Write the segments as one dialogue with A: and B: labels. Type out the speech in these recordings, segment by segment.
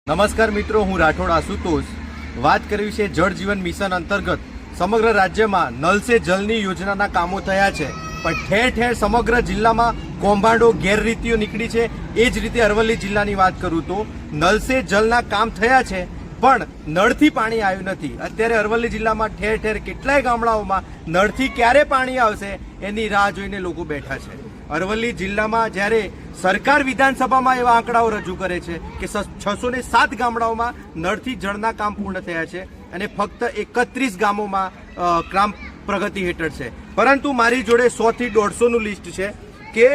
A: નમસ્કાર મિત્રો, હું રાઠોડ આશુતોષ વાત કરવી છે જળ જીવન મિશન અંતર્ગત સમગ્ર રાજ્યમાં નલ સે જલની યોજનાના કામો થયા છે, પણ ઠેર ઠેર સમગ્ર જિલ્લામાં કૌભાંડો ગેરરીતિઓ નીકળી છે। એ જ રીતે અરવલ્લી જિલ્લાની વાત કરું તો નલ સે જલના કામ થયા છે, પણ નળથી પાણી આવ્યું નથી। અત્યારે અરવલ્લી જિલ્લામાં ઠેર ઠેર કેટલાય ગામડાઓમાં નળથી ક્યારે પાણી આવશે એની રાહ જોઈને લોકો બેઠા છે। અરવલ્લી જિલ્લામાં જ્યારે સરકાર વિધાનસભામાં એવા આંકડાઓ રજૂ કરે છે કે 607 ગામડાઓમાં નળથી જળના કામ પૂર્ણ થયા છે અને ફક્ત 31 ગામોમાં ગ્રામ પ્રગતિ હેઠળ છે, પરંતુ મારી જોડે 100 થી 150નું લિસ્ટ છે કે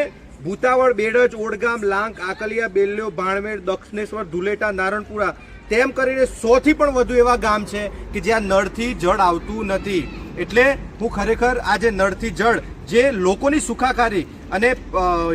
A: ભૂતાવળ, બેડજ, ઓડગામ, લાંક, આકલિયા, બેલ્યો, ભાણમેર, દક્ષિણેશ્વર, ધુલેટા, નારણપુરા તેમ કરીને 100 થી પણ વધુ એવા ગામ છે કે જ્યાં નળથી જળ આવતું નથી। એટલે હું ખરેખર આજે નળથી જળ જે લોકોની સુખાકારી અને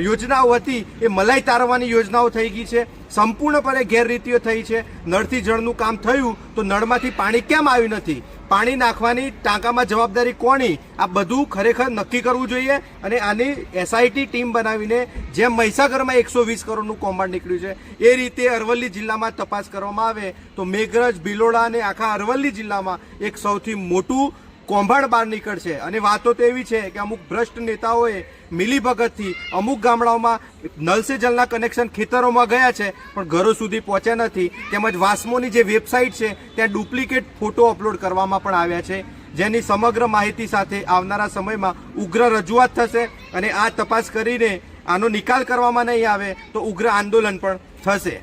A: યોજનાઓ હતી એ મલાઈ તારવાની યોજનાઓ થઈ ગઈ છે, સંપૂર્ણપણે ગેરરીતિઓ થઈ છે। નળથી જળનું કામ થયું તો નળમાંથી પાણી કેમ આવ્યું નથી, પાણી નાખવાની ટાંકામાં જવાબદારી કોની, આ બધું ખરેખર નક્કી કરવું જોઈએ અને આની એસઆઈટી ટીમ બનાવીને જેમ મહીસાગરમાં 120 કરોડનું કૌભાંડ નીકળ્યું છે એ રીતે અરવલ્લી જિલ્લામાં તપાસ કરવામાં આવે તો મેઘરજ, ભિલોડા અને આખા અરવલ્લી જિલ્લામાં એક સૌથી મોટું કૌભાંડ બહાર નીકળશે। અને વાતો તો એવી છે કે અમુક ભ્રષ્ટ નેતાઓએ મિલીભગતથી અમુક ગામડાઓમાં નલ સે જલના કનેક્શન ખેતરોમાં ગયા છે પણ ઘરો સુધી પહોંચ્યા નથી, તેમજ વાસ્મોની જે વેબસાઇટ છે ત્યાં ડુપ્લિકેટ ફોટો અપલોડ કરવામાં પણ આવ્યા છે, જેની સમગ્ર માહિતી સાથે આવનારા સમયમાં ઉગ્ર રજૂઆત થશે અને આ તપાસ કરીને આનો નિકાલ કરવામાં નહીં આવે તો ઉગ્ર આંદોલન પણ થશે।